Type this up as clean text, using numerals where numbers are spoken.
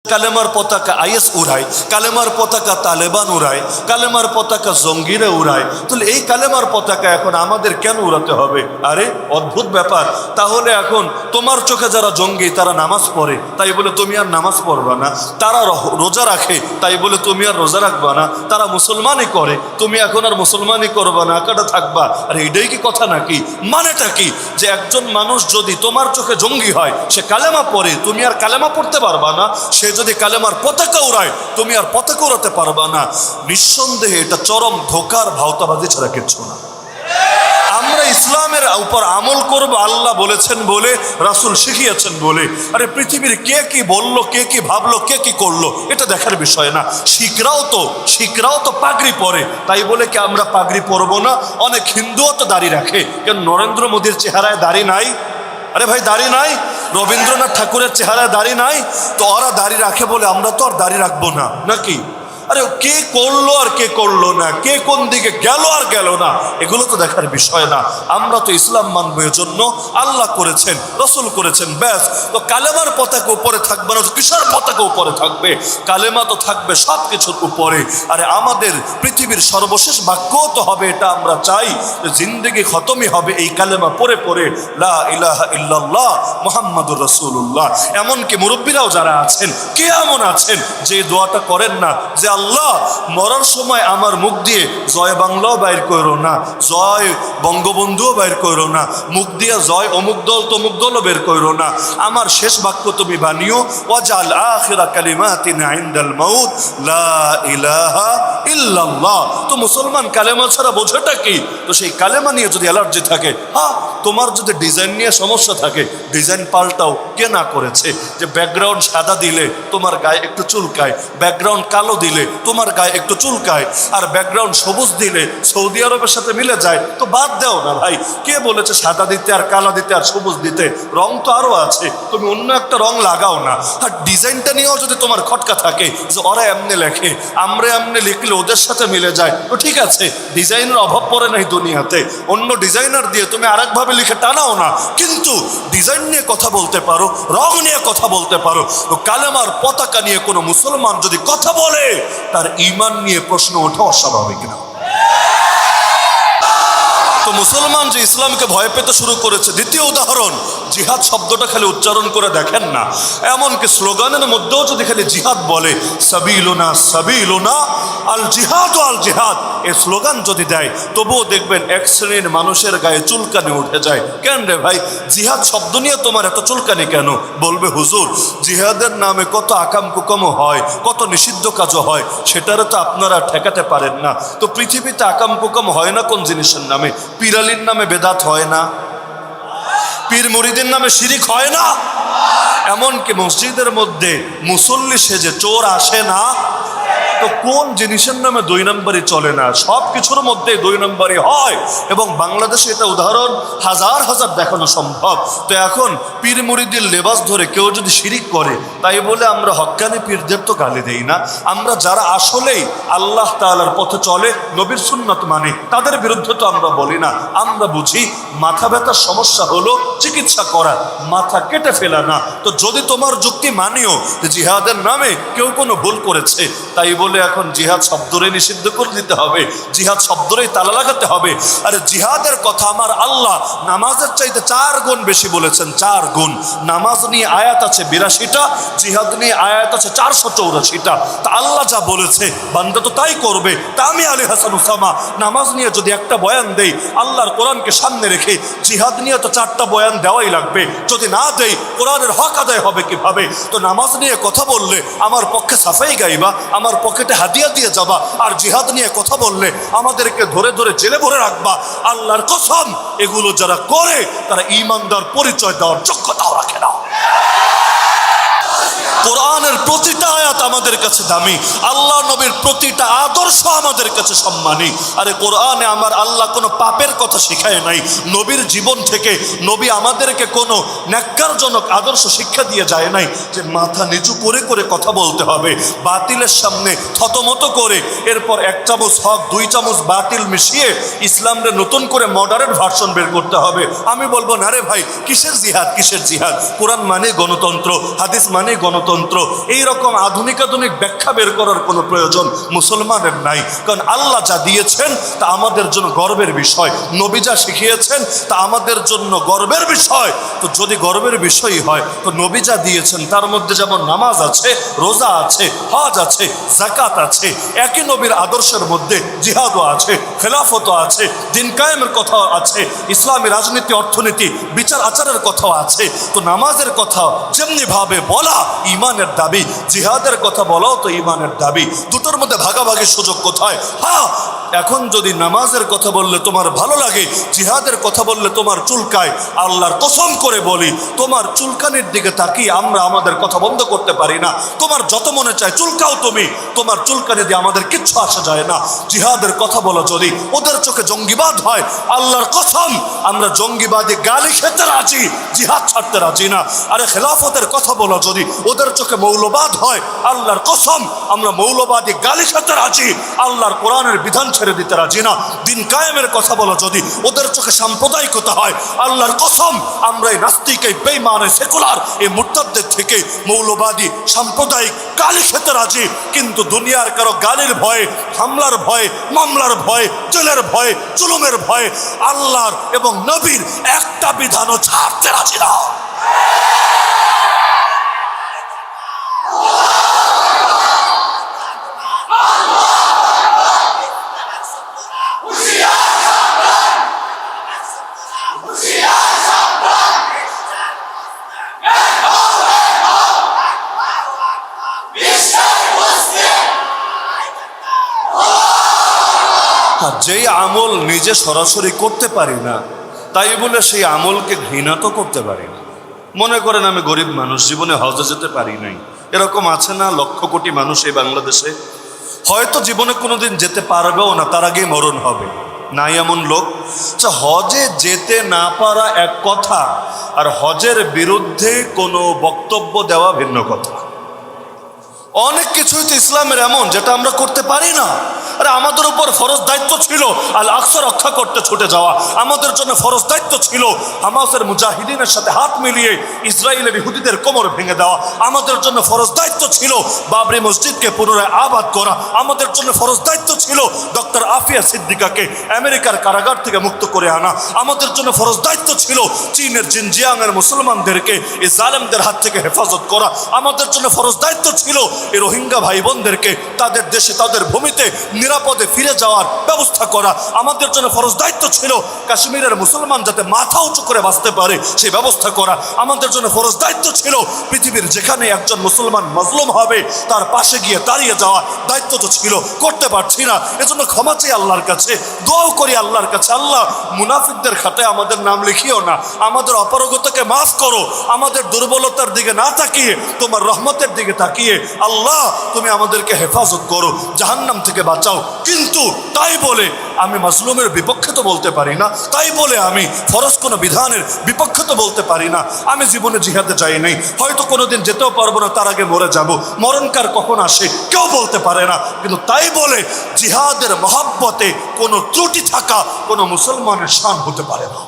কালেমার পতাকা আইএস উড়ায়, কালেমার পতাকা তালেবান উড়ায়, কালেমার পতাকা জঙ্গিরা উড়ায়। তাহলে এই কালেমার পতাকা এখন আমাদের কেন উড়াতে হবে? আরে অদ্ভুত ব্যাপার। তাহলে এখন তোমার চোখে যারা জঙ্গি তারা নামাজ পড়ে, তাই বলে তুমি আর নামাজ পড়বা না? তারা রোজা রাখে, তাই বলে তুমি আর রোজা রাখবা না? তারা মুসলমানই করে, তুমি এখন আর মুসলমানই করবা না, কাটা থাকবা? আরে এটাই কি কথা নাকি? মানেটা কি? যে একজন মানুষ যদি তোমার চোখে জঙ্গি হয়, সে কালেমা পড়ে, তুমি আর কালেমা পড়তে পারবা না। সে যদি কালেমার পতাকা উড়ায়, তুমি আর পতাকা উড়াতে পারবা না। নিঃসন্দেহে এটা চরম ধোকার ভাওতাবাজি ছাড়া কিচ্ছু না। আমরা ইসলামের উপর আমল করব আল্লাহ বলেছেন বলে, রাসূল শিখিয়েছেন বলে। আরে পৃথিবীর কে কি বললো, কে কি ভাবলো, কে কি করলো, এটা দেখার বিষয় না। শিখরাও তো পাগড়ি পরে, তাই বলে কি আমরা পাগড়ি পরবো না? অনেক হিন্দুও তো দাড়ি রাখে, কেন নরেন্দ্র মোদীর চেহারায় দাড়ি নাই? আরে ভাই দাড়ি নাই? রবীন্দ্রনাথ ঠাকুরের চেহারায় দাড়ি নাই? তো ওরা দাড়ি রাখে বলে আমরা তো আর দাড়ি রাখবো না নাকি? আরে কে করলো আর কে করলো না, কে কোন দিকে গেল আর গেল না, এগুলো তো দেখার বিষয় না। আমরা তো ইসলাম মানবো, এর জন্য আল্লাহ করেছেন, রসুল করেছেন, ব্যাস। তো কালেমার পতাকা উপরে থাকবে না, কিসের পতাকা উপরে থাকবে? কালেমা তো থাকবে সব কিছুর উপরে। আরে আমাদের পৃথিবীর সর্বশেষ বাক্যও তো হবে এটা আমরা চাই, জিন্দেগি খতমই হবে এই কালেমা পড়ে পড়ে, লা ইলাহা ইল্লাল্লাহ মুহাম্মাদুর রাসূলুল্লাহ। এমনকি মুরব্বীরাও যারা আছেন, কে এমন আছেন যে দোয়াটা করেন না যে আল্লাহ মরার সময় আমার মুখ দিয়ে জয় বাংলাও বাইর করো না, জয় বঙ্গবন্ধুও বাইর করো না, মুখ দিয়ে জয় অমুক দল তমুক দলও বের করো না, আমার শেষ বাক্য তুমি বানিও ওয়াজাল আখিরা কালিমাতিনা ইনদাল মাউত লা ইলাহা ইল্লাল্লাহ। তো মুসলমান কালেমা ছাড়া বোঝেটা কি? তো সেই কালেমা নিয়ে যদি অ্যালার্জি থাকে, হ্যাঁ, তোমার যদি ডিজাইন নিয়ে সমস্যা থাকে, ডিজাইন পাল্টাও। কে না করেছে যে ব্যাকগ্রাউন্ড সাদা দিলে তোমার গায়ে একটু চুলকায়, ব্যাকগ্রাউন্ড কালো দিলে তোমার গায়ে একটু চুলকায়, আর ব্যাকগ্রাউন্ড সবুজ দিলে সৌদি আরবের সাথে মিলে যায়, তো বাদ দাও না ভাই। কে বলেছে সাদা দিতে আর কালো দিতে আর সবুজ দিতে? রং তো আরো আছে, তুমি অন্য একটা রং লাগাও না। আর ডিজাইনটা নিয়েও যদি তোমার খটকা থাকে যে ওরা এমনি লেখে, আমরা এমনি লিখলে ওদের সাথে মিলে যায়, তো ঠিক আছে, ডিজাইনের অভাব পড়ে নাই দুনিয়াতে, অন্য ডিজাইনার দিয়ে তুমি আরেকভাবে লিখে টানাও না, কিন্তু ডিজাইন নিয়ে কথা বলতে পারো, রং নিয়ে কথা বলতে পারো। তো কালেমার পতাকা নিয়ে কোনো মুসলমান যদি কথা বলে, তার ঈমান নিয়ে প্রশ্ন ওঠা অস্বাভাবিক না। তো মুসলমান যে ইসলামকে ভয় পেতে শুরু করেছে, দ্বিতীয় উদাহরণ, জিহাদ শব্দটা খালি উচ্চারণ করে দেখেন না, এমনকি স্লোগানের মধ্যেও যদি খালি জিহাদ বলে, সাবিলুনা সাবিলুনা আল জিহাদ আল জিহাদ, এই স্লোগান যদি দেয়, তবুও দেখবেন এক শ্রেণীর মানুষের গায়ে চুলকানি উঠে যায়। কেন রে ভাই, জিহাদ শব্দ নিয়ে তোমার এত চুলকানি কেন? বলবে হুজুর, জিহাদের নামে কত আকাম কুকামও হয়, কত নিষিদ্ধ কাজও হয়, সেটারও তো আপনারা ঠেকাতে পারেন না। তো পৃথিবীতে আকাম কুকাম হয় না কোন জিনিসের নামে? পীরালির নামে বেদাত হয় না? পীর মুরিদের নামে শিরিক হয় না? এমনকি মসজিদের মধ্যে মুসল্লি সেজে চোর আসে না? তো কোন জিনিসের নামে দুই নম্বরই চলে না? সব কিছুর মধ্যে দুই নম্বরই হয়, এবং বাংলাদেশে এটা উদাহরণ হাজার হাজার দেখানো সম্ভব। তো এখন পীর মুরিদের লেবাস ধরে কেউ যদি শিরিক করে, তাই বলে আমরা হক্কানি পীরদের তো গালি দেই না। আমরা যারা আসলেই আল্লাহ তাআলার পথে চলে, নবীর সুন্নাত মানে, তাদের বিরুদ্ধে তো আমরা বলি না। আমরা বুঝি মাথা ব্যথার সমস্যা হলো চিকিৎসা করা, মাথা কেটে ফেলা না। তো যদি তোমার যুক্তি মানিও যে জিহাদের নামে কেউ কোনো ভুল করেছে, তাই বলে এখন জিহাদ শব্দরে নিষিদ্ধ করে দিতে হবে, জিহাদ শব্দরেই তালা লাগাতে হবে? আরে জিহাদের কথা আমার আল্লাহ নামাজের চাইতে 4 গুণ বেশি বলেছেন, 4 গুণ। নামাজ নিয়ে আয়াত আছে 82টা, জিহাদ নিয়ে আয়াত আছে 484টা। তা আল্লাহ যা বলেছে বান্দা তো তাই করবে। তা আমি আলী হাসান উসামা নামাজ নিয়ে যদি একটা বয়ান দেই, আল্লাহর কোরআনকে সামনে রেখে, জিহাদ নিয়ে তো 4টা বয়ান দেওয়াই লাগবে। যদি না দেই, কোরআনের হক আদায় হবে কিভাবে? তো নামাজ নিয়ে কথা বললে আমার পক্ষে সাফাই গাইবা, আমার পকেটে হাদিয়া দিয়ে যাবা, আর জিহাদ নিয়ে কথা বললে আমাদেরকে ধরে ধরে জেলে ভরে রাখবা। আল্লাহর কসম, এগুলো যারা করে তারা ঈমানদার পরিচয় দেওয়ার যোগ্যতাও রাখে না। কোরআনের প্রতিটা আয়াত আমাদের কাছে দামি, আল্লাহ নবীর প্রতিটা আদর্শ আমাদের কাছে সম্মানী। আরে কোরআনে আমার আল্লাহ কোনো পাপের কথা শিখায় নাই, নবীর জীবন থেকে নবী আমাদেরকে কোনো ন্যাক্কারজনক আদর্শ শিক্ষা দিয়ে যায় নাই যে মাথা নিচু করে করে কথা বলতে হবে, বাতিলের সামনে থতমত করে, এরপর 1 চামচ হক 2 চামচ বাতিল মিশিয়ে ইসলামরে নতুন করে মডার্ন ভার্সন বের করতে হবে। আমি বলবো না রে ভাই, কিসের জিহাদ, কিসের জিহাদ? কোরআন মানে গণতন্ত্র, হাদিস মানে গণতন্ত্র, গণতন্ত্র, এই রকম আধুনিক ব্যাখ্যা বের করার কোনো প্রয়োজন মুসলমানের নাই। কারণ আল্লাহ যা দিয়েছেন তা আমাদের জন্য গর্বের বিষয়, নবী যা শিখিয়েছেন তা আমাদের জন্য গর্বের বিষয়। তো যদি গর্বের বিষয়ই হয় তো নবী যা দিয়েছেন তার মধ্যে যেমন নামাজ আছে, রোজা আছে, হজ আছে, যাকাত আছে, একই নবীর আদর্শের মধ্যে জিহাদও আছে, খেলাফতও আছে, দিন কায়েমের কথাও আছে, ইসলামী রাজনীতি, অর্থনীতি, বিচার আচারের কথাও আছে। তো নামাজের কথা যেমনি ভাবে বলা ইমানের দাবি, জিহাদের কথা বলাও তো ইমানের দাবি। দুটোর মধ্যে ভাগাভাগির সুযোগ কোথায়? হ্যাঁ, এখন যদি নামাজের কথা বললে তোমার ভালো লাগে, জিহাদের কথা বললে তোমার চুলকায়, আল্লাহর কসম করে বলি তোমার চুলকানির দিকে তাকিয়ে আমরা আমাদের কথা বন্ধ করতে পারি না। তোমার যত মনে চায় চুলকাও তুমি, তোমার চুলকানি দিয়ে আমাদের কিচ্ছু আসা যায় না। জিহাদের কথা বলো যদি ওদের চোখে জঙ্গিবাদ হয়, আল্লাহর কসম আমরা জঙ্গিবাদী গালি খেতে রাজি, জিহাদ ছাড়তে রাজি না। আরে খেলাফতের কথা বলো যদি ওদের চোখে মৌলবাদ হয়, আল্লাহর কসম আমরা মৌলবাদী গালি খেতে রাজি, আল্লাহর কোরআনের বিধান ছেড়ে দিতে রাজি না। দিন কায়েমের কথা বলো যদি ওদের চোখে সাম্প্রদায়িকতা হয়, আল্লাহর কসম আমরা এই নাস্তিক, এই বেঈমান, এই সেকুলার, এই মুরতাদদের থেকে মৌলবাদী সাম্প্রদায়িক গালি খেতে রাজি। কিন্তু দুনিয়ার কারো গালির ভয়ে, হামলার ভয়ে, মামলার ভয়ে, জেলের ভয়ে, জুলুমের ভয়ে আল্লাহর এবং নবীর একটা বিধানও ছাড়তে রাজি না। যেই আমল নিজে সরাসরি করতে পারি না তাই বলে সেই আমলকে ঘৃণা তো করতে পারি না। মনে করেন আমি গরিব মানুষ, জীবনে হজে যেতে পারি নাই, এরকম আছে না লক্ষ কোটি মানুষ এই বাংলাদেশে? হয়তো জীবনে কোনোদিন যেতে পারবেও না, তার আগে মরণ হবে, নাই এমন লোক? আচ্ছা, হজে যেতে না পারা এক কথা, আর হজের বিরুদ্ধে কোনো বক্তব্য দেওয়া ভিন্ন কথা। অনেক কিছুই তো ইসলামের এমন যেটা আমরা করতে পারি না। আরে আমাদের উপর ফরজ দায়িত্ব ছিল আল আকসা রক্ষা করতে ছুটে যাওয়া, আমাদের জন্য ফরজ দায়িত্ব ছিল হামাসের মুজাহিদিনের সাথে হাত মিলিয়ে ইসরায়েলের ইহুদিদের কোমর ভেঙে দেওয়া, আমাদের জন্য ফরজ দায়িত্ব ছিল বাবরি মসজিদকে পুনরায় আবাদ করা, আমাদের জন্য ফরজ দায়িত্ব ছিল ডক্টর আফিয়া সিদ্দিকাকে আমেরিকার কারাগার থেকে মুক্ত করে আনা, আমাদের জন্য ফরজ দায়িত্ব ছিল চীনের জিনজিয়াংয়ের মুসলমানদেরকে এই জালেমদের হাত থেকে হেফাজত করা, আমাদের জন্য ফরজ দায়িত্ব ছিল এই রোহিঙ্গা ভাই বোনদেরকে তাদের দেশে, তাদের ভূমিতে নিরাপদে ফিরে যাওয়ার ব্যবস্থা করা, আমাদের জন্য ফরজ দায়িত্ব ছিল কাশ্মীরের মুসলমান যাতে মাথা উঁচু করে বাঁচতে পারে সেই ব্যবস্থা করা, আমাদের জন্য ফরজ দায়িত্ব ছিল পৃথিবীর যেখানে একজন মুসলমান মজলুম হবে তার পাশে গিয়ে দাঁড়িয়ে যাওয়া দায়িত্ব তো ছিল, করতে পারছি না। এজন্য ক্ষমা চাই আল্লাহর কাছে, দোয়াও করি আল্লাহর কাছে, আল্লাহ মুনাফিকদের খাতায় আমাদের নাম লিখিও না, আমাদের অপারগতাকে মাফ করো, আমাদের দুর্বলতার দিকে না তাকিয়ে তোমার রহমতের দিকে তাকিয়ে আল্লাহ তুমি আমাদেরকে হেফাজত করো, জাহান্নাম থেকে বাঁচাও। কিন্তু তাই বলে আমি মাজলুমের বিপক্ষে তো বলতে পারি না, তাই বলে আমি ফরজ কোনো বিধানের বিপক্ষে তো বলতে পারি না। আমি জীবনে জিহাদে যাই নাই, হয়তো কোনোদিন যেতেও পারবো না, তার আগে মরে যাব, মরণকার কখন আসে কেউ বলতে পারে না। কিন্তু তাই বলে জিহাদের মহাব্বতে কোনো ত্রুটি থাকা কোনো মুসলমানের শান হতে পারে না।